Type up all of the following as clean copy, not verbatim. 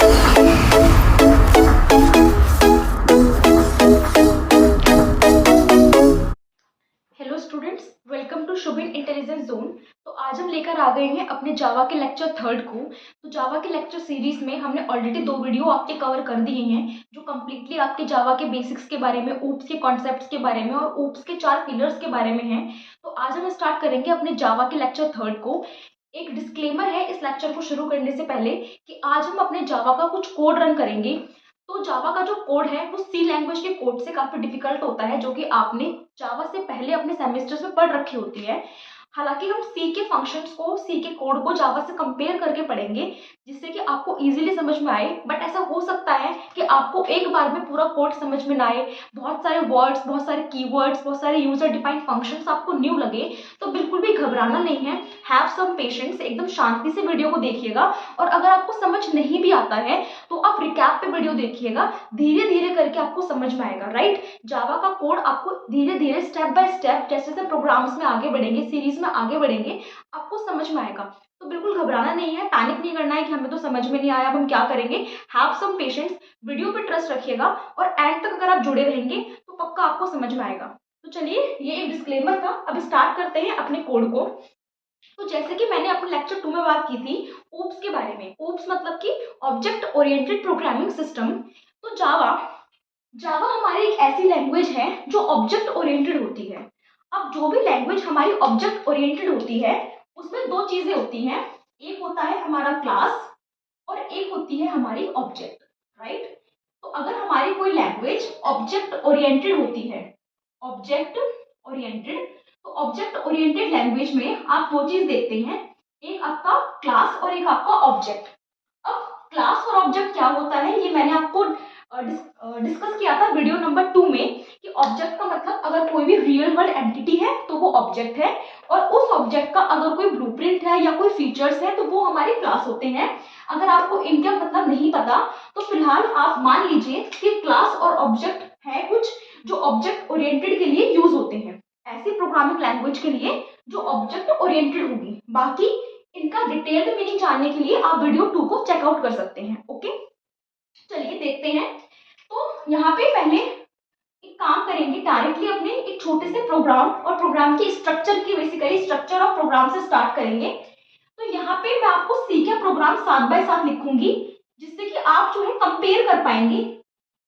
Hello students, welcome to Shubhin intelligence zone. तो आज हम लेकर आ गए हैं अपने जावा के लेक्चर थर्ड को। तो जावा के लेक्चर सीरीज में हमने ऑलरेडी 2 वीडियो आपके कवर कर दिए हैं जो कम्प्लीटली आपके जावा के बेसिक्स के बारे में, ऊप्स के कॉन्सेप्ट्स के बारे में और ऊप्स के 4 पिलर्स के बारे में हैं। तो आज हम स्टार्ट करेंगे अपने जावा के लेक्चर थर्ड को। एक डिस्क्लेमर है इस लेक्चर को शुरू करने से पहले कि आज हम अपने जावा का कुछ कोड रन करेंगे। तो जावा का जो कोड है वो सी लैंग्वेज के कोड से काफी डिफिकल्ट होता है, जो कि आपने जावा से पहले अपने सेमेस्टर्स में पढ़ रखी होती है। हालांकि हम सी के फंक्शंस को, सी के कोड को जावा से कंपेयर करके पढ़ेंगे जिससे कि आपको इजीली समझ में आए। बट ऐसा हो सकता है कि आपको एक बार में पूरा कोड समझ में ना आए, बहुत सारे वर्ड्स, बहुत सारे कीवर्ड्स, बहुत सारे यूजर डिफाइंड फंक्शंस आपको न्यू लगे। तो बिल्कुल भी घबराना नहीं है, हैव सम पेशेंस, एकदम शांति से वीडियो को देखिएगा। और अगर आपको समझ नहीं भी आता है तो आप रिकैप पे वीडियो देखिएगा, धीरे धीरे करके आपको समझ में आएगा। राइट, जावा का कोड आपको धीरे धीरे स्टेप बाय स्टेप जैसे जैसे प्रोग्राम्स में आगे बढ़ेंगे, सीरीज में आगे बढ़ेंगे, आपको समझ में आएगा। तो बिल्कुल घबराना नहीं है, पैनिक नहीं करना है कि हमें तो समझ में नहीं आया, अब हम क्या करेंगे। हैव सम पेशेंस, वीडियो पे ट्रस्ट रखिएगा और एंड तक अगर आप जुड़े रहेंगे तो पक्का आपको समझ में आएगा। तो चलिए, ये एक डिस्क्लेमर था, अब स्टार्ट करते हैं अपने कोड को। तो जैसे कि मैंने अपने लेक्चर 2 में बात की थी ओप्स के बारे में। ओप्स मतलब कि ऑब्जेक्ट ओरिएंटेड प्रोग्रामिंग सिस्टम। तो जावा जावा हमारी एक ऐसी लैंग्वेज है जो ऑब्जेक्ट ओरिएंटेड होती है। अब जो भी लैंग्वेज हमारी ऑब्जेक्ट ओरिएंटेड होती है उसमें 2 चीजें होती हैं, एक होता है हमारा क्लास और एक होती है हमारी ऑब्जेक्ट। राइट, तो अगर हमारी कोई लैंग्वेज ऑब्जेक्ट ओरिएंटेड होती है, ऑब्जेक्ट ओरिएंटेड, तो ऑब्जेक्ट ओरिएंटेड लैंग्वेज में आप 2 चीज देखते हैं, एक आपका क्लास और एक आपका ऑब्जेक्ट। अब क्लास और ऑब्जेक्ट क्या होता है ये मैंने आपको डिस्कस किया था वीडियो नंबर 2 में कि ऑब्जेक्ट का मतलब अगर कोई भी रियल वर्ल्ड एंटिटी है तो वो ऑब्जेक्ट है, और उस ऑब्जेक्ट का अगर कोई ब्लूप्रिंट है या कोई फीचर्स है तो वो हमारी क्लास होते हैं। अगर आपको इनका मतलब नहीं पता तो फिलहाल आप मान लीजिए कि क्लास और ऑब्जेक्ट है कुछ जो ऑब्जेक्ट ओरिएंटेड के लिए यूज होते हैं, ऐसी प्रोग्रामिंग लैंग्वेज के लिए जो ऑब्जेक्ट ओरिएंटेड होगी। बाकी इनका डिटेल्ड मीनिंग जानने के लिए आप वीडियो 2 को चेकआउट कर सकते हैं। ओके, चलिए देखते हैं। तो यहाँ पे पहले एक काम करेंगे, डायरेक्टली अपने एक छोटे से प्रोग्राम और प्रोग्राम की स्ट्रक्चर की, बेसिकली स्ट्रक्चर ऑफ प्रोग्राम से स्टार्ट करेंगे। तो यहाँ पे मैं आपको सी का प्रोग्राम साथ बाय साथ लिखूंगी जिससे कि आप जो है कंपेयर कर पाएंगे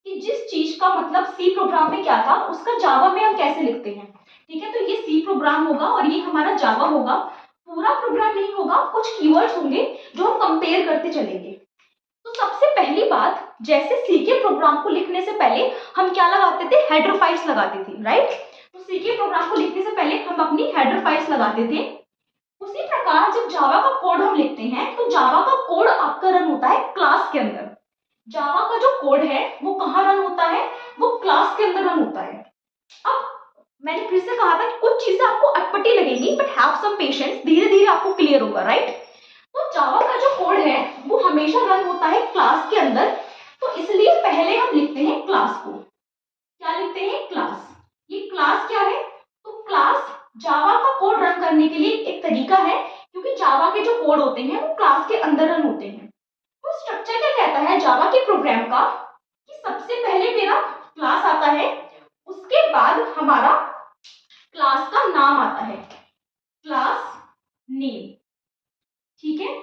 कि जिस चीज का मतलब सी प्रोग्राम में क्या था उसका जावा में हम कैसे लिखते हैं। ठीक है, तो ये सी प्रोग्राम होगा और ये हमारा जावा होगा। पूरा प्रोग्राम नहीं होगा, कुछ कीवर्ड्स होंगे जो हम कंपेयर करते चलेंगे। तो सबसे पहली बात, जैसे सी के प्रोग्राम को लिखने से पहले हम क्या लगाते थे, हेडर फाइल्स लगाते थे। राइट, तो सी के प्रोग्राम को लिखने से पहले हम अपनी हेडर फाइल्स लगाते थे। उसी प्रकार जब जावा का कोड हम लिखते हैं तो जावा का कोड आपका रन होता है क्लास के अंदर। जावा का जो कोड है वो कहाँ रन होता है, वो क्लास के अंदर रन होता है। अब मैंने फिर से कहा था कि कुछ चीजें आपको अटपटी लगेंगी बट हैव सम पेशेंस, धीरे धीरे आपको क्लियर होगा। राइट, तो जावा का जो कोड है वो हमेशा रन होता है क्लास के अंदर, तो इसलिए पहले हम लिखते हैं क्लास को। क्या लिखते हैं, क्लास। ये क्लास क्या है, तो क्लास जावा का कोड रन करने के लिए एक तरीका है, क्योंकि जावा के जो कोड होते हैं वो क्लास के अंदर रन होते हैं। तो स्ट्रक्चर क्या कहता है जावा के प्रोग्राम का कि सबसे पहले मेरा क्लास आता है, उसके बाद हमारा क्लास का नाम आता है, क्लास नेम। ठीक है,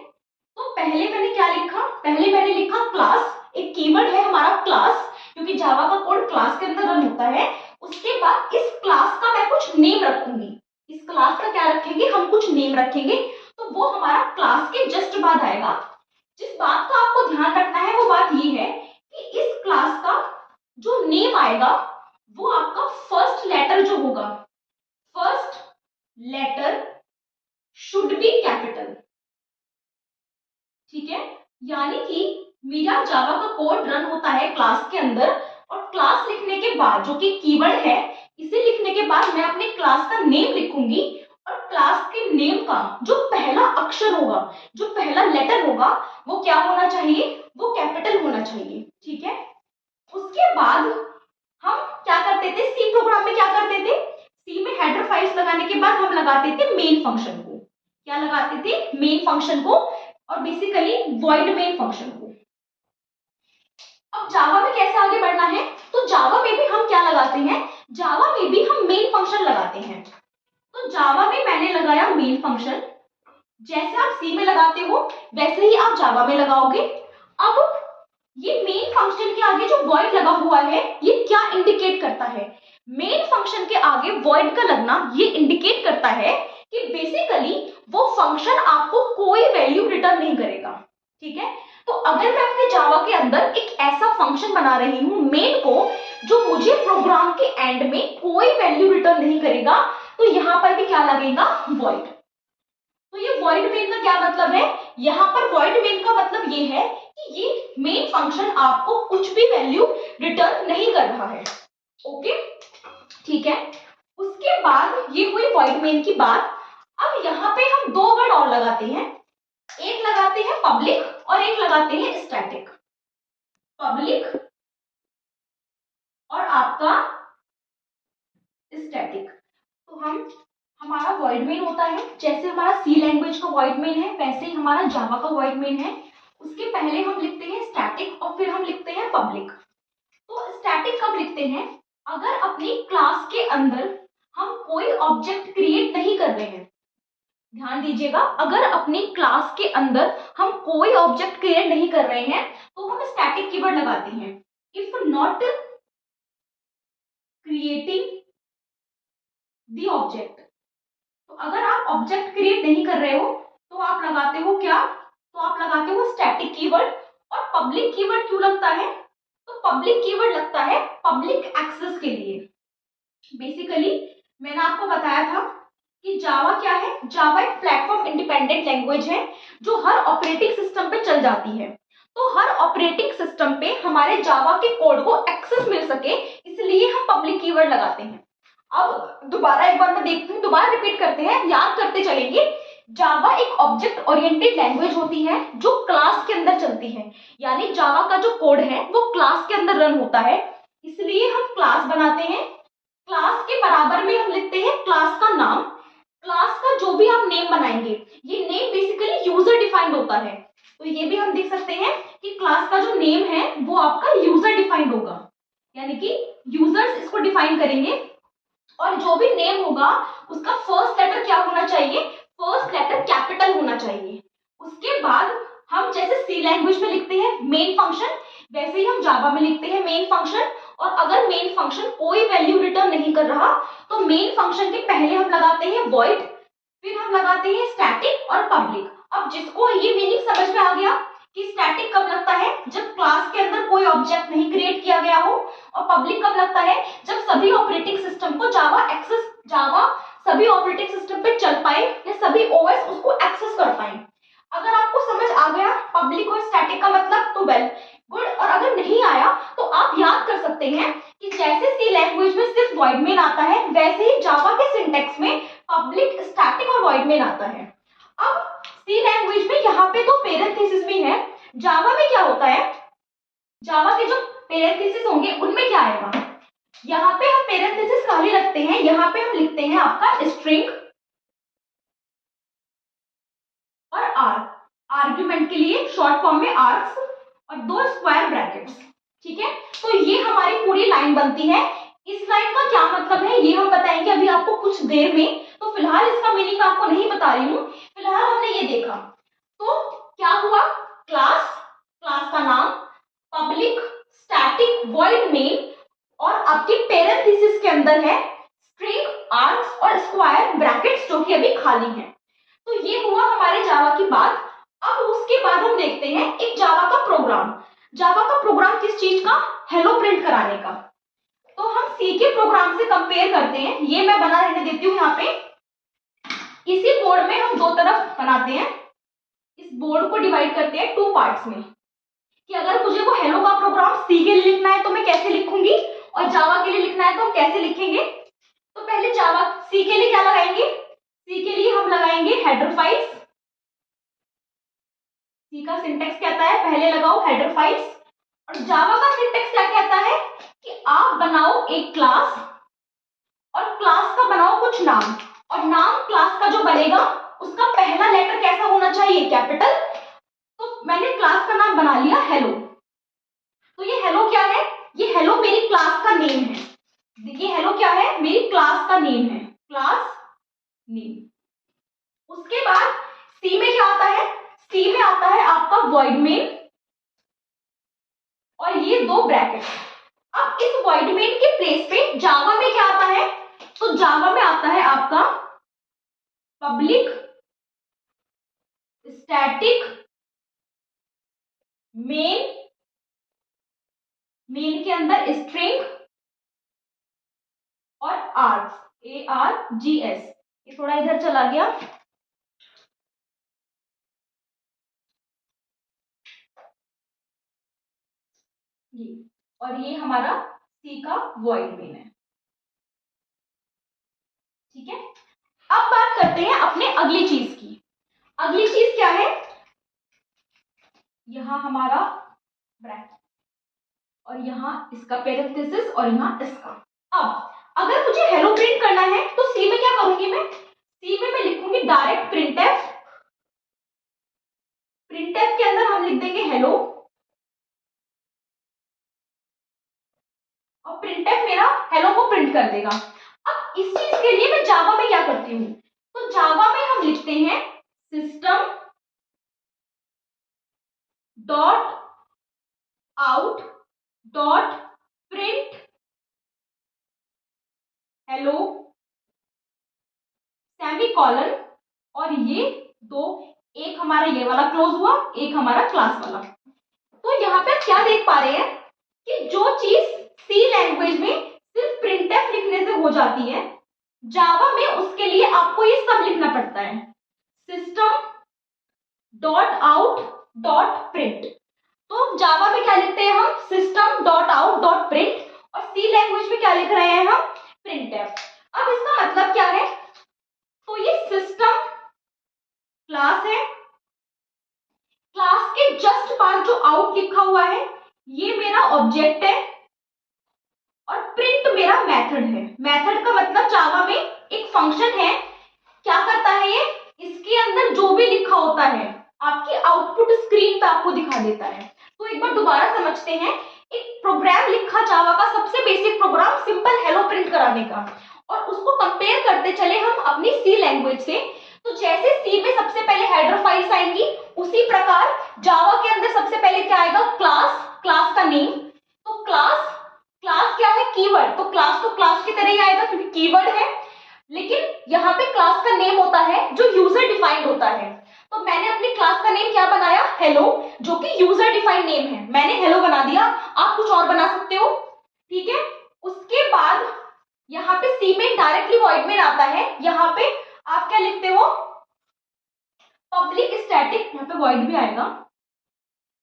तो पहले मैंने क्या लिखा, पहले मैंने लिखा क्लास, एक कीवर्ड है हमारा क्लास क्योंकि जावा का कोड क्लास के अंदर रन होता है। उसके बाद इस क्लास का मैं कुछ नेम रखूंगी, इस क्लास का क्या रखेंगे, हम कुछ नेम रखेंगे, तो वो हमारा क्लास के जस्ट बाद आएगा। जिस बात का आपको ध्यान रखना है वो बात ये है कि इस क्लास का जो नेम आएगा वो आपका फर्स्ट लेटर जो होगा, first letter should be capital. ठीक है, यानी कि मेरा जावा का कोड रन होता है क्लास के अंदर, और क्लास लिखने के बाद जो कि कीवर्ड है, इसे लिखने के बाद मैं अपने क्लास का नेम लिखूंगी, और क्लास के नेम का जो पहला अक्षर होगा, जो पहला लेटर होगा, वो क्या होना चाहिए, वो कैपिटल होना चाहिए। ठीक है, उसके बाद हम क्या करते थे, सी प्रोग्राम में क्या करते थे, सी में हेडर फाइल्स लगाने के बाद हम लगाते थे मेन फंक्शन को। क्या लगाते थे, मेन फंक्शन को, और बेसिकली वॉइड मेन फंक्शन को। अब जावा में कैसे आगे बढ़ना है, तो जावा में भी हम क्या लगाते हैं, जावा में भी हम मेन फंक्शन लगाते हैं। तो जावा में मैंने लगाया मेन फंक्शन, जैसे आप सी में लगाते हो वैसे ही आप जावा में लगाओगे। अब ये मेन फंक्शन के आगे जो वॉइड लगा हुआ है ये क्या इंडिकेट करता है, मेन फंक्शन के आगे वॉइड का लगना ये इंडिकेट करता है कि बेसिकली वो फंक्शन आपको कोई वैल्यू रिटर्न नहीं करेगा। ठीक है, तो अगर मैं अपने जावा के अंदर एक ऐसा फंक्शन बना रही हूं मेन को जो मुझे प्रोग्राम के एंड में कोई वैल्यू रिटर्न नहीं करेगा, तो यहां पर भी क्या लगेगा, वॉइड। तो ये वॉइड मेन का क्या मतलब है, यहां पर वॉइड मेन का मतलब ये है कि ये मेन फंक्शन आपको कुछ भी वैल्यू रिटर्न नहीं कर रहा है। ओके, ठीक है। उसके बाद ये हुई वॉइड मेन की बात। अब यहाँ पे हम दो वर्ड और लगाते हैं, एक लगाते हैं पब्लिक और एक लगाते हैं स्टैटिक। पब्लिक और आपका स्टैटिक। तो हमारा वॉइड मेन होता है, जैसे हमारा सी लैंग्वेज का वॉइड मेन है वैसे ही हमारा जावा का वॉइड मेन है। उसके पहले हम लिखते हैं स्टैटिक और फिर हम लिखते हैं पब्लिक। तो स्टैटिक कब लिखते हैं, अगर अपनी क्लास के अंदर हम कोई ऑब्जेक्ट क्रिएट नहीं कर रहे हैं। ध्यान दीजिएगा, अगर अपनी क्लास के अंदर हम कोई ऑब्जेक्ट क्रिएट नहीं कर रहे हैं तो हम स्टैटिक कीवर्ड लगाते हैं। If not creating the object, तो अगर आप ऑब्जेक्ट क्रिएट नहीं कर रहे हो तो आप लगाते हो क्या, तो आप लगाते हो स्टैटिक कीवर्ड। और पब्लिक कीवर्ड क्यों लगता है, तो पब्लिक कीवर्ड लगता है पब्लिक एक्सेस के लिए। बेसिकली मैंने आपको बताया था कि जावा क्या है, जावा एक प्लेटफॉर्म इंडिपेंडेंट लैंग्वेज है जो हर ऑपरेटिंग सिस्टम पे चल जाती है। तो हर ऑपरेटिंग सिस्टम पे हमारे जावा के कोड को एक्सेस मिल सके इसलिए हम पब्लिक कीवर्ड लगाते हैं। अब दोबारा एक बार मैं देखती हूँ, दोबारा रिपीट करते हैं, याद करते चलेंगे। जावा एक ऑब्जेक्ट ओरिएंटेड लैंग्वेज होती है जो क्लास के अंदर चलती है, यानी जावा का जो कोड है वो क्लास के अंदर रन होता है, इसलिए हम क्लास बनाते हैं। क्लास के बराबर में हम लिखते हैं क्लास का नाम। क्लास का जो भी आप नेम बनाएंगे ये नेम बेसिकली यूजर डिफाइंड होता है, तो ये भी हम देख सकते हैं कि क्लास का जो नेम है वो आपका यूजर डिफाइंड होगा, यानी कि यूजर्स इसको डिफाइन करेंगे। और जो भी नेम होगा उसका फर्स्ट लेटर क्या होना चाहिए, फर्स्ट लेटर कैपिटल होना चाहिए। उसके बाद हम जैसे सी लैंग्वेज में लिखते हैं मेन फंक्शन, वैसे ही हम जावा में लिखते हैं मेन फंक्शन। और अगर मेन फंक्शन कोई वैल्यू रिटर्न नहीं कर रहा तो मेन फंक्शन के पहले हम लगाते हैं वॉइड, फिर हम लगाते हैं स्टैटिक और पब्लिक। अब जिसको ये मीनिंग समझ में आ गया कि स्टैटिक कब लगता है, जब क्लास के अंदर कोई ऑब्जेक्ट नहीं क्रिएट किया गया हो, और पब्लिक कब लगता है, जब सभी ऑपरेटिंग सिस्टम को जावा सभी ऑपरेटिंग सिस्टम पे चल पाए या सभी ओएस उसको एक्सेस कर पाए। अगर आपको समझ आ गया पब्लिक और स्टैटिक का मतलब तो वेल गुड, और अगर नहीं आया तो आप याद कर सकते हैं कि जैसे सी लैंग्वेज में सिर्फ वॉइड मेन आता है वैसे ही जावा के सिंटैक्स में पब्लिक, स्टैटिक और वॉइड मेन आता है। अब सी लैंग्वेज में यहाँ पे तो पेरेंथेसिस भी है, जावा में क्या होता है, जावा के जो पेरेंथेसिस होंगे उनमें क्या आएगा, यहाँ पे हम पेरेंथेसिस खाली रखते हैं, यहाँ पे हम लिखते हैं आपका स्ट्रिंग और आर्ग्यूमेंट के लिए शॉर्ट फॉर्म में आर्क्स और दो स्क्वायर ब्रैकेट्स। ठीक है, तो ये हमारी पूरी लाइन बनती है। इस लाइन का क्या मतलब है ये हम बताएंगे अभी आपको कुछ देर में, तो फिलहाल इसका मीनिंग आपको नहीं बता रही हूँ। फिलहाल हमने ये देखा, तो क्या हुआ, क्लास, क्लास का नाम, पब्लिक, स्टैटिक, वॉइड मेन, और आपके पेरेंथेसिस के अंदर है स्ट्रिंग, आर्क्स और स्क्वायर ब्रैकेट्स जो कि अभी खाली हैं। तो ये हुआ हमारे जावा की बात। अब उसके बाद हम देखते हैं एक जावा का प्रोग्राम। जावा का प्रोग्राम किस चीज का, हेलो प्रिंट कराने का। तो हम सी के प्रोग्राम से कंपेयर करते हैं, ये मैं बना रहने देती हूँ यहाँ पे। इसी बोर्ड में हम दो तरफ बनाते हैं, इस बोर्ड को डिवाइड करते हैं टू पार्ट्स में, कि अगर मुझे वो हेलो का प्रोग्राम सी के लिए लिखना है तो मैं कैसे लिखूंगी, और जावा के लिए लिखना है तो हम कैसे लिखेंगे। तो पहले जावा सी के लिए क्या लगाएंगे, सी के लिए हम लगाएंगे हेडर फाइल्स। सी का सिंटेक्स कहता है पहले लगाओ हेडर फाइल्स, और जावा का सिंटेक्स क्या कहता है कि आप बनाओ एक क्लास, और क्लास का बनाओ कुछ नाम, और नाम क्लास का जो बनेगा उसका पहला लेटर कैसा होना चाहिए, कैपिटल। तो मैंने क्लास का नाम बना लिया हेलो, तो ये हेलो नेम है, क्लास नेम। उसके बाद सी में क्या आता है, सी में आता है आपका वॉइड मेन और ये दो ब्रैकेट। अब इस वॉइड मेन के प्लेस पे जावा में क्या आता है, तो जावा में आता है आपका पब्लिक स्टैटिक मेन, मेन के अंदर स्ट्रिंग और आर्ग्स, ARGS। ये थोड़ा इधर चला गया, ये, और ये हमारा सी का वॉइड मेन है। ठीक है, अब बात करते हैं अपने अगली चीज की। अगली चीज क्या है, यहां हमारा ब्रैकेट और यहां इसका पैरेंथेसिस और यहां इसका। अब अगर मुझे हेलो प्रिंट करना है तो सी में क्या करूंगी, मैं सी में मैं लिखूंगी डायरेक्ट प्रिंटफ। प्रिंटफ के अंदर हम लिख देंगे हेलो, और प्रिंटफ मेरा हेलो को प्रिंट कर देगा। अब इस चीज के लिए मैं जावा में क्या करती हूँ, तो जावा में हम लिखते हैं system dot out dot print hello semicolon, और ये दो, एक हमारा ये वाला क्लोज हुआ, एक हमारा क्लास वाला। तो यहाँ पे क्या देख पा रहे हैं कि जो चीज सी लैंग्वेज में सिर्फ प्रिंटफ लिखने से हो जाती है, जावा में उसके लिए आपको ये सब लिखना पड़ता है, system dot out dot print. तो जावा में क्या लिखते हैं हम, system dot out dot print, और सी लैंग्वेज में क्या लिख रहे हैं हम, प्रिंटफ। अब इसका मतलब क्या है, तो ये सिस्टम क्लास है, क्लास के जस्ट पास जो आउट लिखा हुआ है ये मेरा ऑब्जेक्ट है, और प्रिंट मेरा मेथड है। मेथड का मतलब जावा में एक फंक्शन है, क्या करता है ये, इसके अंदर जो भी लिखा होता है आपकी आउटपुट स्क्रीन पे आपको दिखा देता है। तो एक बार दोबारा समझते हैं, एक प्रोग्राम लिखा जावा का, सबसे basic programme simple hello print कराने का, और उसको कंपेयर करते चले हम अपनी सी लैंग्वेज से। तो जैसे सी में सबसे पहले हेडर फाइल्स आएंगी, उसी प्रकार जावा के अंदर सबसे पहले क्या आएगा, क्लास, क्लास का नेम। तो क्लास, क्लास क्या है, कीवर्ड, तो क्लास की तरह ही आएगा क्योंकि कीवर्ड है, लेकिन यहाँ पे क्लास का नेम होता है जो यूजर डिफाइंड होता है। तो मैंने अपनी क्लास का नेम क्या बनाया, हेलो, जो कि यूजर डिफाइंड नेम है, मैंने हेलो बना दिया, आप कुछ और बना सकते हो। ठीक है, उसके बाद यहाँ पे सी में डायरेक्टली वॉइड मेन आता है, यहाँ पे आप क्या लिखते हो, पब्लिक स्टैटिक, यहाँ पे वॉइड भी आएगा,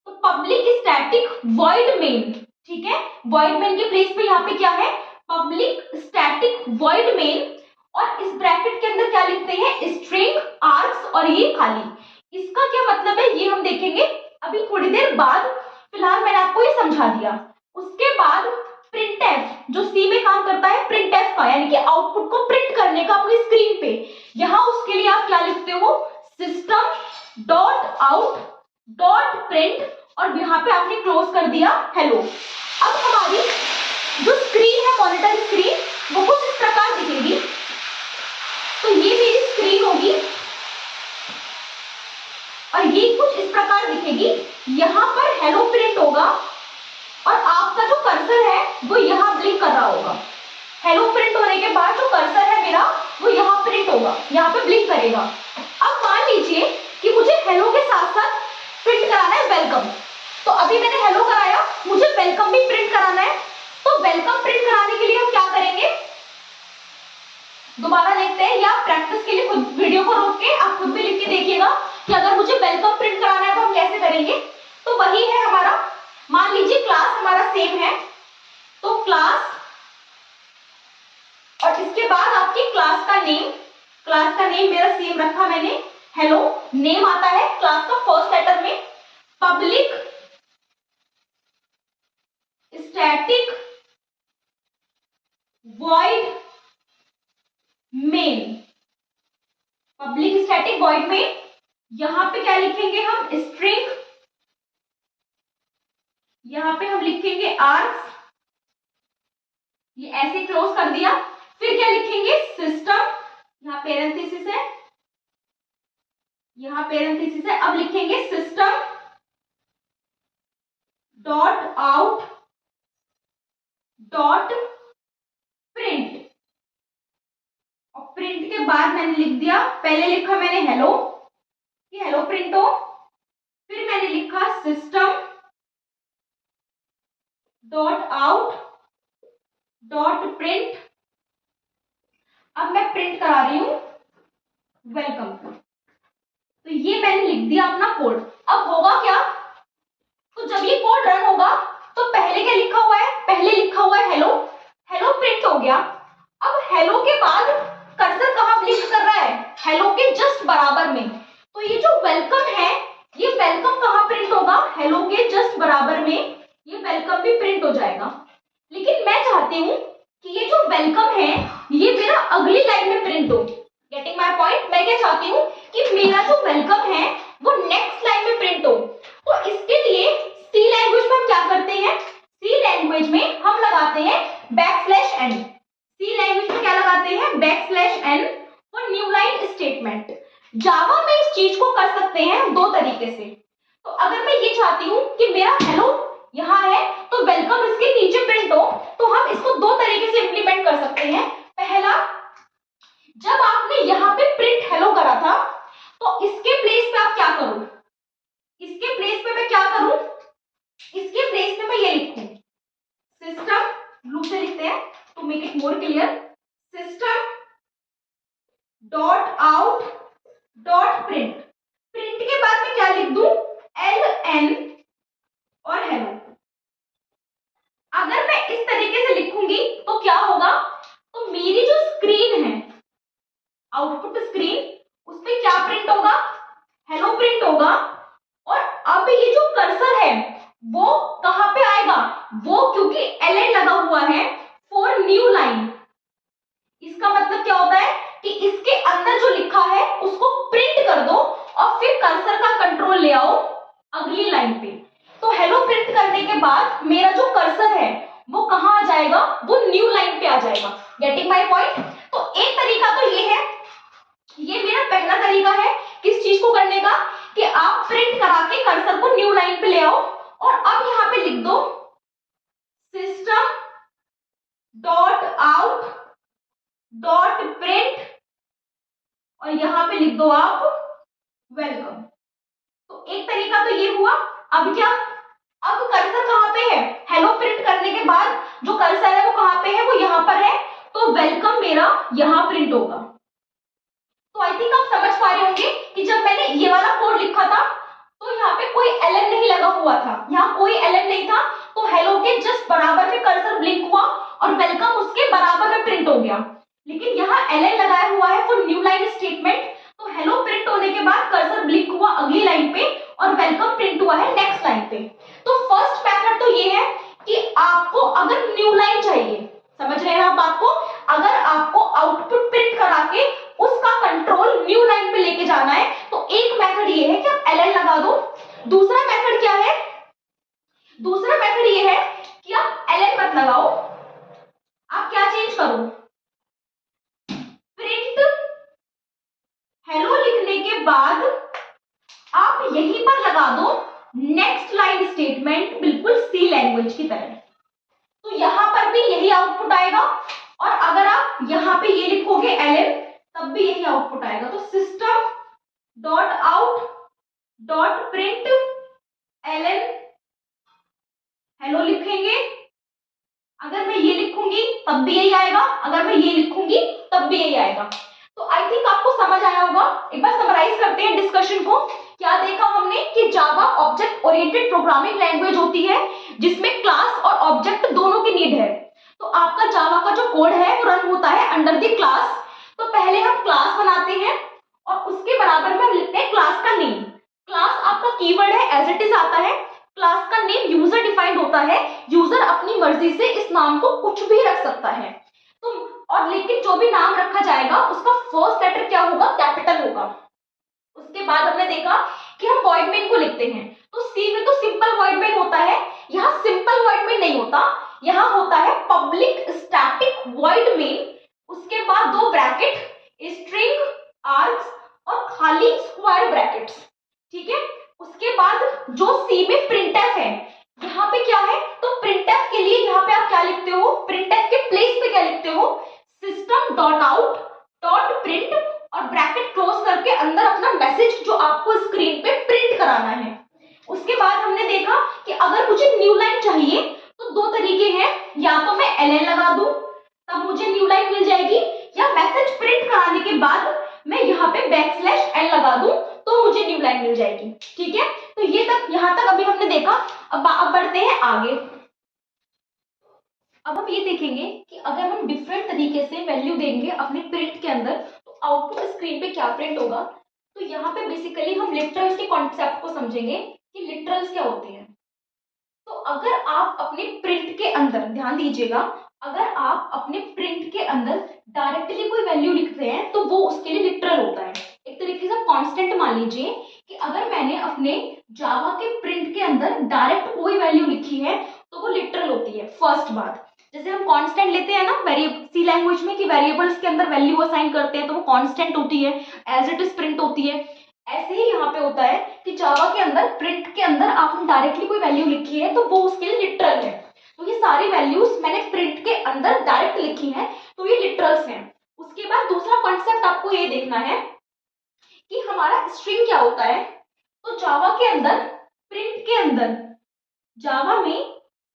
तो पब्लिक स्टैटिक वॉइड मेन। ठीक है, वॉइड मेन के प्लेस पे यहाँ पे क्या है, पब्लिक स्टैटिक वॉइड मेन, और इस ब्रैकेट के अंदर क्या लिखते हैं, स्ट्रिंग, आर्ग्स, और ये खाली। इसका क्या मतलब है ये हम देखेंगे अभी थोड़ी देर बाद, फिलहाल मैंने आपको ये समझा दिया। उसके बाद प्रिंटफ, जो सी में काम करता है प्रिंटफ का, यानी कि आउटपुट को प्रिंट करने का अपनी स्क्रीन पे, यहाँ उसके लिए आप क्या लिखते हो, system dot out dot print, और यहाँ पे आपने क्लोज कर दिया हेलो। अब हमारी जो स्क्रीन है, मॉनिटर स्क्रीन, वो कुछ इस प्रकार दिखेगी। तो ये मेरी स्क्रीन होगी और ये कुछ इस प्रकार दिखेगी, यहाँ पर हेलो प्रिंट होगा, और आपका जो कर्सर है वो यहाँ ब्लिंक कर रहा होगा। हेलो प्रिंट होने के बाद जो कर्सर है मेरा वो यहाँ प्रिंट होगा, यहाँ पे ब्लिंक करेगा। अब मान लीजिए कि मुझे हेलो के साथ साथ प्रिंट कराना है वेलकम, तो अभी मैंने हेलो कराया, मुझे वेलकम भी प्रिंट कराना है। तो वेलकम प्रिंट कराने के लिए हम क्या करेंगे, दोबारा देखते हैं, या प्रैक्टिस के लिए खुद वीडियो को रोक के आप खुद भी लिख के देखिएगा कि अगर मुझे वेलकम प्रिंट कराना है तो हम कैसे करेंगे। तो वही है हमारा, मान लीजिए क्लास हमारा सेम है, तो क्लास, और इसके बाद आपकी क्लास का नेम मेरा सेम रखा मैंने, हेलो, नेम आता है क्लास का फर्स्ट लेटर में, public static void main, public static void main, यहां पे क्या लिखेंगे हम, स्ट्रिंग, यहां पे हम लिखेंगे आर्ग्स, ये ऐसे क्लोज कर दिया। फिर क्या लिखेंगे, सिस्टम, यहाँ पेरेंथेसिस है, यहाँ पेरेंथेसिस है, अब लिखेंगे system dot out dot print, और प्रिंट के बाद मैंने लिख दिया, पहले लिखा मैंने हेलो कि हेलो प्रिंट हो, फिर मैंने लिखा system dot out dot print, अब मैं प्रिंट करा रही हूं वेलकम। तो ये मैंने लिख दिया अपना कोड। अब होगा क्या, तो जब ये कोड रन होगा तो पहले क्या लिखा हुआ है, पहले लिखा हुआ है हेलो, हेलो प्रिंट हो गया। अब हेलो के बाद कर्सर कहां ब्लिंक कर रहा है, हेलो के जस्ट बराबर में, तो ये जो वेलकम है ये वेलकम कहां प्रिंट होगा, हेलो के जस्ट बराबर में, ये वेलकम भी प्रिंट हो जाएगा। लेकिन मैं चाहती हूं कि ये जो वेलकम है ये मेरा अगली लाइन में प्रिंट हो। गेटिंग माय पॉइंट, मैं क्या चाहती हूँ कि मेरा जो वेलकम है वो नेक्स्ट लाइन में प्रिंट हो। तो इसके लिए सी लैंग्वेज में हम क्या करते हैं, सी लैंग्वेज में हम लगाते हैं \n, सी लैंग्वेज में क्या लगाते हैं, \n और न्यू लाइन स्टेटमेंट। जावा में इस चीज को कर सकते हैं दो तरीके से। तो अगर मैं ये चाहती हूँ कि मेरा हेलो यहाँ है तो वेलकम इसके नीचे प्रिंट हो, तो हम इसको दो तरीके से इंप्लीमेंट कर सकते हैं। पहला, जब आपने यहाँ पे प्रिंट हेलो करा था तो इसके प्लेस पे आप क्या करो, इसके प्लेस पे मैं क्या करूं, इसके प्लेस पे मैं ये लिखूं सिस्टम, ब्लू से लिखते हैं to make it more clear, system dot out dot print, print के बाद मैं क्या लिख दूं, ln और हेलो। अगर मैं इस तरीके से लिखूंगी तो क्या होगा, तो मेरी जो स्क्रीन है, आउटपुट स्क्रीन, उस पे क्या प्रिंट होगा, हेलो प्रिंट होगा। और अब ये जो कर्सर है वो कहां पे आएगा, वो क्योंकि ln लगा हुआ है फॉर न्यू लाइन, इसका मतलब क्या होता है कि इसके अंदर जो लिखा है उसको प्रिंट कर दो और फिर कर्सर का कंट्रोल ले आओ अगली लाइन पे। तो हेलो प्रिंट करने के बाद मेरा जो कर्सर है वो कहां आ जाएगा, वो न्यू लाइन पे आ जाएगा। Getting my point. तो एक तरीका तो ये है, ये मेरा पहला तरीका है किस चीज को करने का, कि आप प्रिंट करा के कर्सर को न्यू लाइन पे ले आओ और अब यहां पे लिख दो system dot out dot print और यहां पे लिख दो आप वेलकम। तो एक तरीका तो ये हुआ। अब क्या, अब कर्सर कहां पे है, हेलो प्रिंट करने के बाद जो कर्सर है वो कहां पे है, वो यहां पर है, तो वेलकम मेरा यहां प्रिंट होगा। तो आई थिंक आप समझ पा रहे होंगे कि जब मैंने ये वाला कोड लिखा था तो यहाँ पे कोई ln नहीं लगा हुआ था, यहाँ कोई ln नहीं था, तो हेलो के जस्ट बराबर में कर्सर ब्लिंक हुआ और वेलकम उसके बराबर में प्रिंट हो गया। लेकिन यहाँ ln लगाया हुआ है फॉर न्यू लाइन स्टेटमेंट, तो हेलो प्रिंट होने के बाद कर्सर ब्लिंक हुआ अगली लाइन पे और वेलकम प्रिंट हुआ है नेक्स्ट लाइन पे। तो फर्स्ट मेथड तो ये है कि आपको अगर न्यू लाइन चाहिए, समझ रहे हैं आप बात को, अगर आपको आउटपुट प्रिंट करा के उसका कंट्रोल न्यू लाइन पे लेके जाना है तो एक मेथड ये है कि आप ln लगा दो। दूसरा मेथड क्या है, दूसरा मेथड ये है कि आप ln मत लगाओ, आप क्या चेंज करो, प्रिंट हेलो लिखने के बाद आप यहीं पर लगा दो नेक्स्ट लाइन स्टेटमेंट, बिल्कुल सी लैंग्वेज की तरह। तो यहां पर भी यही आउटपुट आएगा और अगर आप यहां पे ये लिखोगे ln तब भी यही आउटपुट आएगा। तो system dot out dot print ln hello लिखेंगे, अगर मैं ये लिखूंगी तब भी यही आएगा, अगर मैं ये लिखूंगी तब भी यही आएगा। तो आई थिंक आपको समझ आया होगा। एक बार समराइज करते हैं डिस्कशन को। क्या देखा हमने कि जावा ऑब्जेक्ट ओरिएंटेड प्रोग्रामिंग लैंग्वेज होती है जिसमें क्लास और ऑब्जेक्ट दोनों की नीड है। तो आपका जावा का जो कोड है वो रन होता है अंडर द क्लास। तो पहले हम क्लास बनाते हैं और उसके बराबर में हम लिखते हैं क्लास का नेम। क्लास आपका कीवर्ड है, एज इट इज आता है। क्लास का नेम यूजर डिफाइंड होता है, यूजर अपनी मर्जी से इस नाम को कुछ भी रख सकता है। तो और लेकिन जो भी नाम रखा जाएगा उसका फर्स्ट लेटर क्या होगा, कैपिटल होगा। उसके बाद हमने देखा कि हम वॉइड मेन को लिखते हैं, तो सी में तो सिंपल वॉइड मेन होता है, यहाँ सिंपल वॉइड मेन नहीं होता, यहाँ होता है पब्लिक स्टैटिक वॉइड मेन। उसके बाद दो ब्रैकेट, स्ट्रिंग, आर्क्स और खाली स्क्वायर ब्रैकेट्स, ठीक है। उसके बाद जो सी में प्रिंटफ है, यहाँ पे क्या है, तो प्रिंटफ के लिए यहाँ पे आप क्या लिखते हो, प्रिंटफ के प्लेस पे क्या लिखते हो, system dot out dot print और ब्रैकेट क्लोज करके अंदर अपना मैसेज जो आपको स्क्रीन पे प्रिंट कराना है। उसके बाद हमने देखा कि अगर मुझे न्यू लाइन चाहिए तो दो तरीके हैं, या तो मैं एलएन लगा दूं तब मुझे न्यू लाइन मिल जाएगी, या मैसेज प्रिंट कराने के बाद मैं यहाँ पे \n लगा दूं तो मुझे न्यू लाइन मिल जाएगी, ठीक है। तो ये तक, यहाँ तक अभी हमने देखा। अब बढ़ते हैं आगे। अब हम ये देखेंगे कि अगर हम डिफरेंट तरीके से वैल्यू देंगे अपने प्रिंट के अंदर तो आउटपुट स्क्रीन पे क्या प्रिंट होगा। तो यहाँ पे बेसिकली हम लिटरल्स के कॉन्सेप्ट को समझेंगे कि लिटरल्स क्या होते हैं। तो अगर आप अपने प्रिंट के अंदर, ध्यान दीजिएगा, अगर आप अपने प्रिंट के अंदर डायरेक्टली कोई वैल्यू लिख रहे हैं तो वो उसके लिए लिटरल होता है। एक तरीके से कांस्टेंट मान लीजिए कि अगर मैंने अपने जावा के प्रिंट के अंदर डायरेक्ट कोई वैल्यू लिखी है तो वो लिटरल होती है। फर्स्ट बात, जैसे हम कांस्टेंट लेते हैं ना वेरिएबल सी लैंग्वेज में, कि वेरिएबल्स के अंदर वैल्यू असाइन करते हैं तो वो कांस्टेंट होती है, एज इट इज प्रिंट होती है। ऐसे ही यहाँ पे होता है कि जावा के अंदर, प्रिंट के अंदर आपने डायरेक्टली कोई वैल्यू लिखी है तो वो उसके लिए लिटरल है। तो ये सारी वैल्यूज मैंने प्रिंट के अंदर डायरेक्ट लिखी हैं तो ये लिटरल्स हैं। उसके बाद दूसरा कॉन्सेप्ट आपको ये देखना है कि हमारा स्ट्रिंग क्या होता है। तो जावा के अंदर, प्रिंट के अंदर, जावा में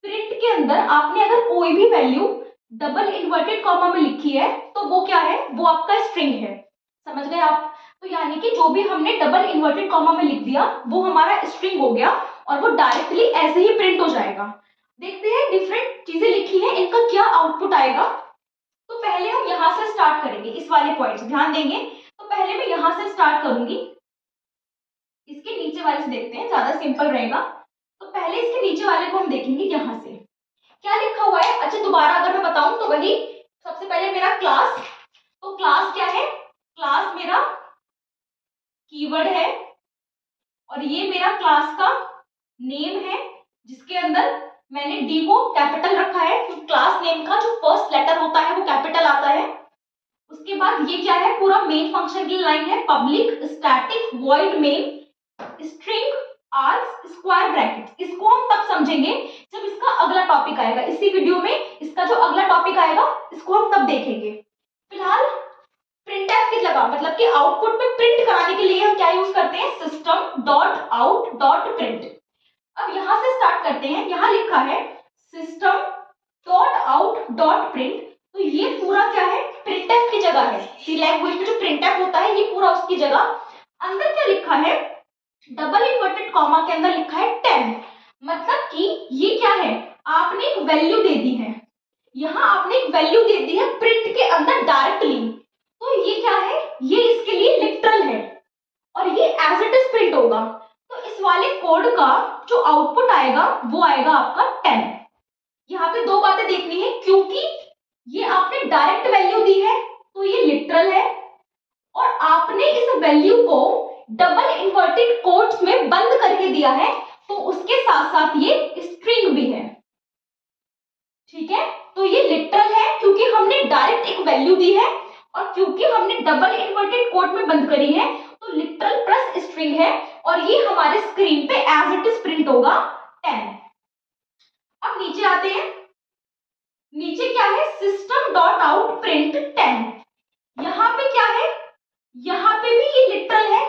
प्रिंट के अंदर आपने अगर कोई भी वैल्यू डबल इन्वर्टेड कॉमा में लिखी है तो वो क्या है, वो आपका स्ट्रिंग है। समझ गए आप। तो यानी कि जो भी हमने डबल इन्वर्टेड कॉमा में लिख दिया वो हमारा स्ट्रिंग हो गया और वो डायरेक्टली ऐसे ही प्रिंट हो जाएगा। देखते हैं डिफरेंट चीजें लिखी हैं, इनका क्या आउटपुट आएगा। तो पहले हम यहां से स्टार्ट करेंगे, इस वाले पॉइंट से ध्यान देंगे। तो पहले मैं यहां से स्टार्ट करूंगी, इसके नीचे वाले से देखते हैं, ज्यादा सिंपल रहेगा। तो पहले इसके नीचे वाले को हम देखेंगे, यहां से क्या लिखा हुआ है। अच्छा दोबारा अगर मैं बताऊं तो वही, सबसे पहले मेरा क्लास, तो क्लास क्या है, क्लास मेरा कीवर्ड है और ये मेरा क्लास का नेम है जिसके अंदर मैंने डी को कैपिटल रखा है, तो क्लास नेम का जो फर्स्ट लेटर होता है वो कैपिटल आता है। उसके बाद ये क्या है, पूरा मेन फंक्शन की लाइन है, public static void main string arcs square bracket. इसको हम तब समझेंगे जब इसका अगला टॉपिक आएगा, इसी वीडियो में इसका जो अगला टॉपिक आएगा इसको हम तब देखेंगे। फिलहाल प्रिंटफ की जगह, मतलब कि आउटपुट पे प्रिंट कराने के लिए हम क्या यूज करते हैं, system dot out dot print. अब यहां से स्टार्ट करते हैं, यहां लिखा है system dot out dot print. तो ये पूरा क्या है, प्रिंटफ की जगह है। सी लैंग्वेज में जो प्रिंटफ होता है ये पूरा उसकी जगह। अंदर क्या लिखा है, डबल इन्वर्टेड कॉमा के अंदर लिखा है 10, मतलब कि ये क्या है, आपने एक वैल्यू दे दी है, यहां आपने एक वैल्यू दे दी है प्रिंट के अंदर डायरेक्टली। तो ये क्या है, ये इसके लिए लिटरल है और ये एज इट इज प्रिंट होगा। तो इस वाले कोड का जो आउटपुट आएगा वो आएगा आपका 10। यहाँ पे दो बातें देखनी है, क्योंकि ये आपने डायरेक्ट वैल्यू दी है तो ये लिटरल है, और आपने इस वैल्यू को डबल इन्वर्टेड कोट्स में बंद करके दिया है तो उसके साथ साथ ये स्ट्रिंग भी है, ठीक है। तो ये लिटरल है क्योंकि हमने डायरेक्ट एक वैल्यू दी है, और क्योंकि हमने डबल इन्वर्टेड कोट में बंद करी है तो लिटरल प्लस स्ट्रिंग है, और ये हमारे स्क्रीन पे एज इट इज प्रिंट होगा 10। अब नीचे आते हैं, नीचे क्या है, सिस्टम डॉट आउट प्रिंट 10। यहां पे क्या है, यहां पे भी ये लिटरल है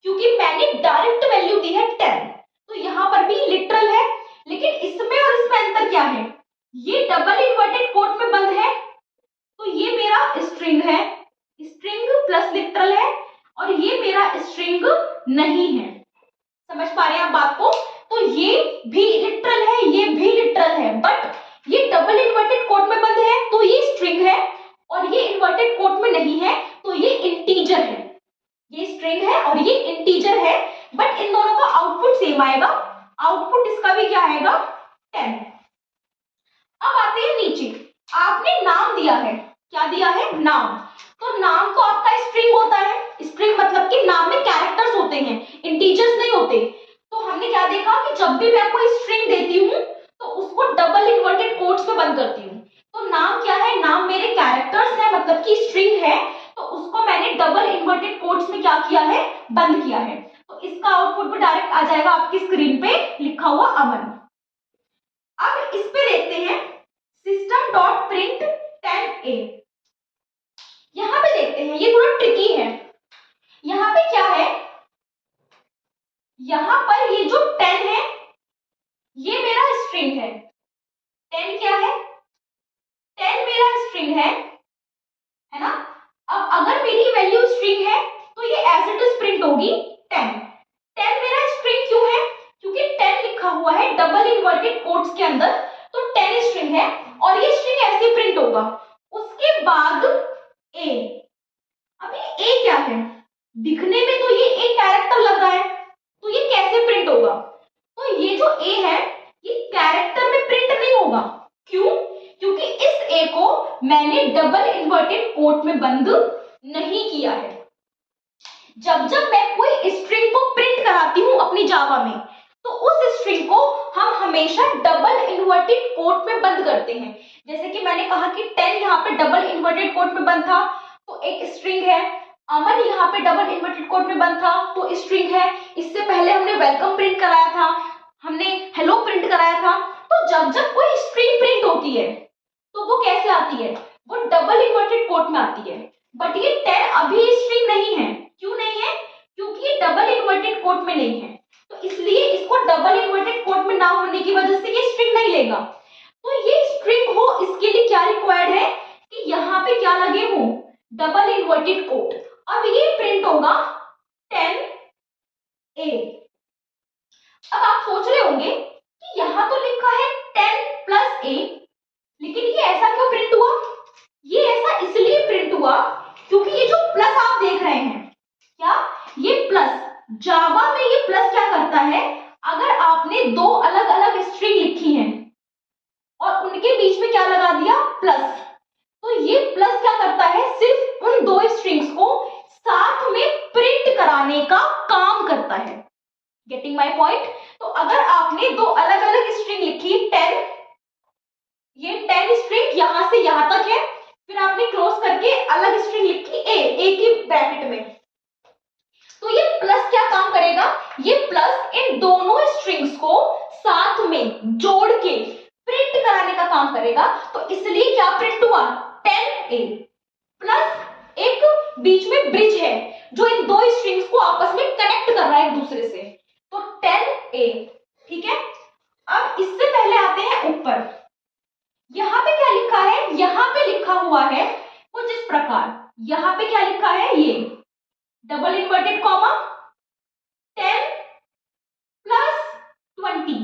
क्योंकि मैंने डायरेक्ट वैल्यू दी है 10, तो यहां पर भी लिटरल है। लेकिन इसमें और इसमें अंतर क्या है, ये डबल इन्वर्टेड कोट में बंद है तो ये मेरा स्ट्रिंग है, स्ट्रिंग प्लस लिटरल है, और ये मेरा स्ट्रिंग नहीं है। समझ पा रहे हैं आप बात को। तो ये भी लिटरल है, ये भी लिटरल है, बट ये डबल इन्वर्टेड कोट में बंद है तो ये स्ट्रिंग है, और ये इन्वर्टेड कोट में नहीं है तो ये इंटीजर है। ये स्ट्रिंग है और ये इंटीजर है, बट इन दोनों का आउटपुट सेम आएगा। आउटपुट इसका भी क्या आएगा, 10। अब आते हैं नीचे, आपने नाम दिया है, क्या दिया है, नाम। तो नाम तो आपका स्ट्रिंग होता है, स्ट्रिंग मतलब कि नाम में कैरेक्टर्स होते हैं, इंटीजर्स नहीं होते। तो हमने क्या देखा कि जब भी मैं कोई स्ट्रिंग देती हूँ तो उसको डबल इन्वर्टेड कोट्स में बंद करती हूँ। तो नाम क्या है, नाम मेरे कैरेक्टर्स हैं, मतलब की स्ट्रिंग है तो उसको मैंने डबल इन्वर्टेड कोट्स में क्या किया है, बंद किया है। तो इसका आउटपुट भी डायरेक्ट आ जाएगा आपकी स्क्रीन पे लिखा हुआ अमन। अब इस पे देखते हैं सिस्टम डॉट प्रिंट 10a। यहां पे देखते हैं, ये थोड़ा ट्रिकी है। यहां पे क्या है, यहां पर ये जो 10 है ये मेरा स्ट्रिंग है। 10 क्या है, 10 मेरा स्ट्रिंग है ना। अब अगर मेरी वैल्यू स्ट्रिंग है तो ये एज इट इज प्रिंट होगी 10। 10 मेरा स्ट्रिंग क्यों है, क्योंकि 10 लिखा हुआ है डबल इन्वर्टेड कोट्स के अंदर, तो 10 स्ट्रिंग है और ये स्ट्रिंग ऐसे प्रिंट होगा। उसके बाद ए, अब ये ए क्या है, दिखने में तो ये एक कैरेक्टर लग रहा है, तो ये कैसे प्रिंट होगा, तो ये जो ए है ये कैरेक्टर में प्रिंट नहीं होगा। क्यों, क्योंकि इस ए को मैंने डबल इन्वर्टेड कोट में बंद नहीं किया है। जब जब मैं कोई स्ट्रिंग को प्रिंट कराती हूं अपनी जावा में, तो उस स्ट्रिंग को हम हमेशा डबल इन्वर्टेड कोट में बंद करते हैं। जैसे कि मैंने कहा कि 10 यहाँ पे डबल इन्वर्टेड कोट में बंद था तो एक स्ट्रिंग है, अमन यहाँ पे डबल इन्वर्टेड कोट में बंद था तो स्ट्रिंग है। इससे पहले हमने वेलकम प्रिंट कराया था, हमने हेलो प्रिंट कराया था। तो जब जब कोई स्ट्रिंग प्रिंट होती है तो वो कैसे आती है, वो डबल इन्वर्टेड कोट में आती है। बट ये 10 अभी स्ट्रिंग नहीं है। क्यों नहीं है, क्योंकि ये डबल इन्वर्टेड कोट में नहीं है, तो इसलिए इसको डबल इन्वर्टेड कोट में ना होने की वजह से ये स्ट्रिंग नहीं लेगा। तो ये स्ट्रिंग हो इसके लिए क्या रिक्वायर्ड है कि यहाँ पे क्या लगे हो, डबल इन्वर्टेड कोट। अब ये प्रिंट होगा 10a। अब आप सोच रहे होंगे कि यहाँ तो लिखा है 10 प्लस a, लेकिन ये ऐसा क्यों प्रिंट हुआ। ये ऐसा इसलिए प्रिंट हुआ क्योंकि ये जो प्लस आप देख रहे हैं, क्या ये प्लस, जावा में ये प्लस क्या करता है, अगर आपने दो अलग अलग स्ट्रिंग लिखी हैं और उनके बीच में क्या लगा दिया प्लस, तो ये प्लस क्या करता है, सिर्फ उन दो स्ट्रिंग्स को साथ में प्रिंट कराने का काम करता है। Getting my point. तो अगर आपने दो अलग अलग स्ट्रिंग लिखी 10, ये 10 स्ट्रिंग यहां से यहां तक है, फिर आपने क्लोज करके अलग स्ट्रिंग लिखी ए की ब्रैकेट में, तो ये प्लस क्या काम करेगा, ये प्लस इन दोनों स्ट्रिंग्स को साथ में जोड़ के प्रिंट कराने का काम करेगा। तो इसलिए क्या प्रिंट हुआ 10a प्लस एक बीच में ब्रिज है जो इन दो स्ट्रिंग्स को आपस में कनेक्ट कर रहा है एक दूसरे से, तो 10a। ठीक है, अब इससे पहले आते हैं ऊपर। यहां पे क्या लिखा है, यहां पे लिखा हुआ है कुछ इस प्रकार, यहां पे क्या लिखा है, ये डबल इन्वर्टेड कॉमा 10 प्लस 20।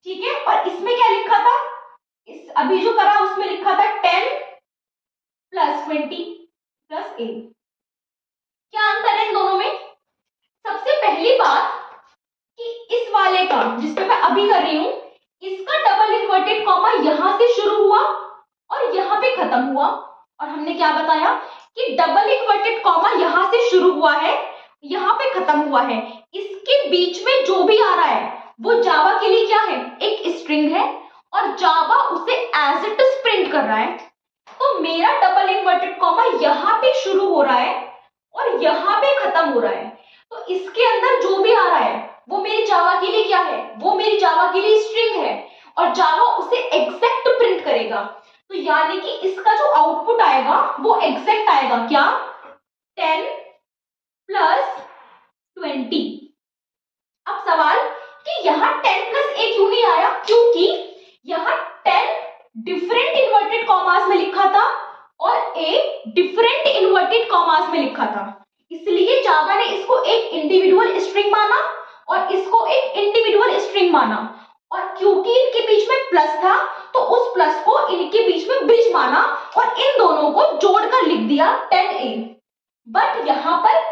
ठीक है, और इसमें क्या लिखा था, इस अभी जो करा उसमें लिखा था 10 प्लस 20 प्लस a। क्या अंतर है इन दोनों में, सबसे पहली बात कि इस वाले का जिसपे मैं अभी कर रही हूं, इसका डबल इन्वर्टेड कॉमा यहां से शुरू हुआ और यहां पे खत्म हुआ। और हमने क्या बताया कि डबल इन्वर्टेड कॉमा यहां से शुरू हुआ है, यहां पे खत्म हुआ है, इसके बीच में जो भी आ रहा है वो जावा के लिए क्या है, एक स्ट्रिंग है और जावा उसे एज इट इज प्रिंट कर रहा है। तो मेरा डबल इन्वर्टेड कॉमा यहां पे शुरू हो रहा है और यहां पे खत्म हो रहा है, तो इसके अंदर जो भी आ रहा है वो मेरी जावा के लिए क्या है, वो मेरी जावा के लिए स्ट्रिंग है और जावा उसे एग्जैक्ट प्रिंट करेगा। तो यानी कि इसका जो आउटपुट आएगा वो एग्जैक्ट आएगा, क्या 10 प्लस 20। अब सवाल कि यहाँ 10 प्लस a क्यों नहीं आया, क्योंकि यहाँ 10 डिफरेंट इन्वर्टेड कॉमास में लिखा था और a डिफरेंट इन्वर्टेड कॉमास में लिखा था, इसलिए जावा ने इसको एक इंडिविजुअल स्ट्रिंग माना और इसको एक इंडिविजुअल स्ट्रिंग माना। और क्योंकि इनके बीच में प्लस था तो उस प्लस को इनके बीच में ब्रिज माना और इन दोनों को जोड़कर लिख दिया 10a। बट यहाँ पर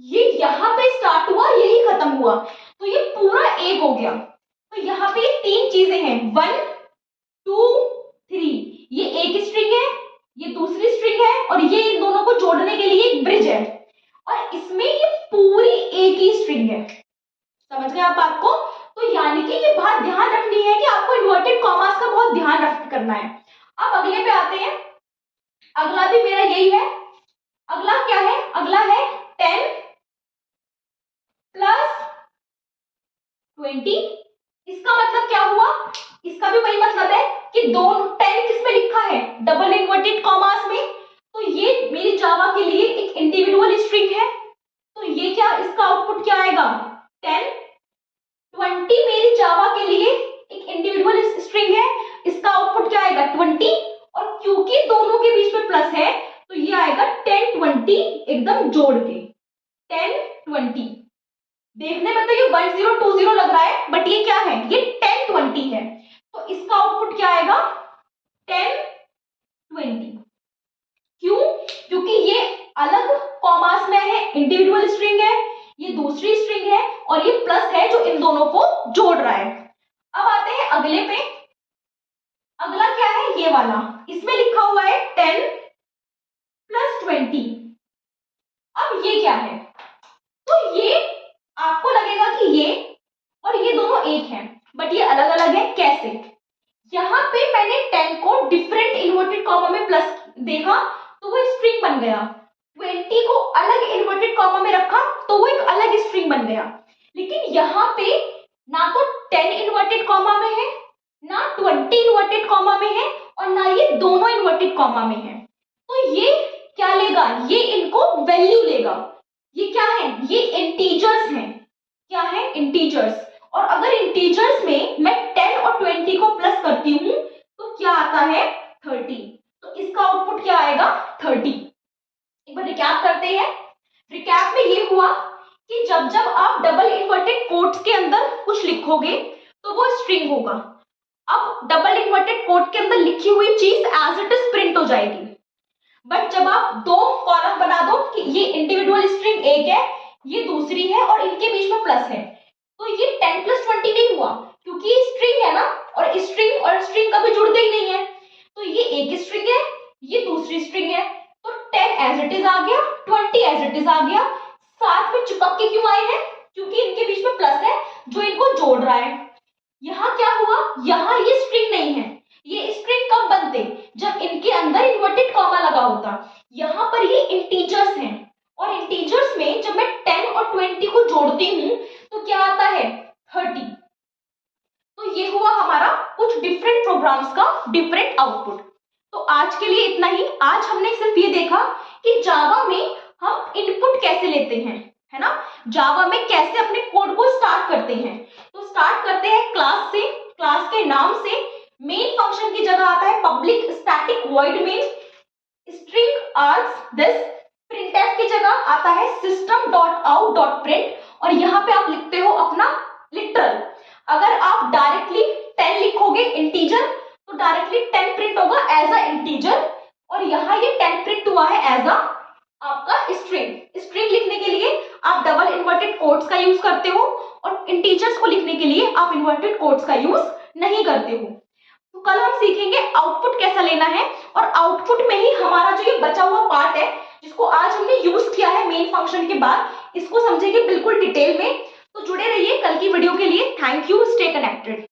ये यहाँ पे स्टार्ट हुआ, यही खत्म हुआ, तो ये पूरा एक हो गया। तो यहाँ पे ये तीन चीजें हैं, 1 2 3, ये एक स्ट्रिंग है, ये दूसरी स्ट्रिंग है और ये इन दोनों को जोड़ने के लिए एक ब्रिज है, और इसमें ये पूरी एक ही स्ट्रिंग है। समझ गए आप बात को। तो यानी कि ये बात ध्यान रखनी है कि आपको इन्वर्टेड कॉमास का बहुत ध्यान रख करना है। अब अगले पे आते हैं। अगला भी मेरा यही है। अगला क्या है? अगला है 10 प्लस 20। इसका मतलब क्या हुआ? इसका भी वही मतलब है कि दोनों 10 किस में लिखा है? डबल इन्वर्टेड कॉमास में। तो ये मेरी जावा के लिए एक इंडिविजुअल स्ट्रिंग है। तो ये क्या, इसका आउटपुट क्या आएगा? 10। 20 मेरी जावा के लिए एक इंडिविजुअल स्ट्रिंग है, इसका आउटपुट क्या आएगा? 20। और क्योंकि दोनों के बीच में प्लस है तो ये आएगा 10 20 एकदम जोड़ के 10 20। देखने में तो ये 1020 लग रहा है, बट ये क्या है? ये 10 20 है। तो इसका आउटपुट क्या आएगा? 10 20। क्यों? क्योंकि ये अलग कॉमास में है, इंडिविजुअल स्ट्रिंग है, ये दूसरी स्ट्रिंग है और ये प्लस है जो इन दोनों को जोड़ रहा है। अब आते हैं अगले पे। अगला क्या है? ये वाला, इसमें लिखा हुआ है 10 प्लस 20। अब ये क्या है? तो ये आपको लगेगा कि ये और ये दोनों एक हैं, बट ये अलग अलग है। कैसे? यहाँ पे मैंने 10 को डिफरेंट इन्वर्टेड कॉमा में प्लस देखा तो वो स्ट्रिंग बन गया। 20 को अलग इन्वर्टेड कॉमा में रखा तो वो एक अलग स्ट्रिंग बन गया। लेकिन यहाँ पे ना तो 10 इन्वर्टेड कॉमा में है, ना 20 इन्वर्टेड कॉमा में है, और ना ये दोनों इन्वर्टेड कॉमा में है। तो ये क्या लेगा? ये इनको वैल्यू लेगा। ये क्या है? ये इंटीजर्स हैं। क्या है? इंटीजर्स। और अगर इंटीजर्स में मैं 10 और 20 को प्लस करती हूं तो क्या आता है? 30। तो इसका आउटपुट क्या आएगा? 30। एक बार रिकैप करते हैं। रिकैप में ये हुआ कि जब जब आप डबल इन्वर्टेड कोट्स के अंदर कुछ लिखोगे तो वो स्ट्रिंग होगा। अब डबल इन्वर्टेड कोट के अंदर लिखी हुई चीज एज इट इज प्रिंट हो जाएगी। बट जब आप दो कॉलम बना दो कि ये इंडिविजुअल स्ट्रिंग एक है, ये दूसरी है और इनके बीच में प्लस है, तो ये 10 प्लस 20 नहीं हुआ, क्योंकि ये स्ट्रिंग है ना, और स्ट्रिंग कभी जुड़ते ही नहीं है। तो ये एक स्ट्रिंग है, ये दूसरी स्ट्रिंग है, तो 10 एज इट इज आ गया, 20 एज इट इज आ गया। साथ में चिपक के क्यों आए हैं? क्योंकि इनके बीच में प्लस है जो इनको जोड़ रहा है। यहाँ क्या हुआ? यहाँ ये स्ट्रिंग नहीं है। ये स्ट्रिंग कब बनते? जब इनके अंदर इन्वर्टेड कॉमा लगा होता। यहाँ पर ये इंटीजर्स हैं, और इंटीजर्स में जब मैं 10 और 20 को जोड़ती हूँ तो क्या आता है? 30। तो ये हुआ हमारा कुछ डिफरेंट प्रोग्राम्स का डिफरेंट आउटपुट। तो आज के लिए इतना ही। आज हमने सिर्फ ये देखा कि जावा में हम इनपुट कैसे लेते हैं, है ना, जावा में कैसे अपने कोड को स्टार्ट करते हैं। तो स्टार्ट करते हैं क्लास से, क्लास के नाम से। मेन फंक्शन की जगह आता है public static void main string asks this. Printf की जगह आता है system.out.print, और यहाँ पे आप लिखते हो अपना लिटरल। अगर आप डायरेक्टली 10 लिखोगे इंटीजर तो डायरेक्टली 10 प्रिंट होगा एज अ इंटीजर, और यहाँ ये 10 प्रिंट हुआ है एज अ आपका स्ट्रिंग। स्ट्रिंग लिखने के लिए आप डबल इन्वर्टेड कोट्स का यूज करते हो, और इंटीजर्स को लिखने के लिए आप इन्वर्टेड कोट्स का यूज नहीं करते हो। तो कल हम सीखेंगे आउटपुट कैसा लेना है, और आउटपुट में ही हमारा जो ये बचा हुआ पार्ट है जिसको आज हमने यूज किया है मेन फंक्शन के बाद, इसको समझेंगे बिल्कुल डिटेल में। तो जुड़े रहिए कल की वीडियो के लिए। Thank you, stay connected.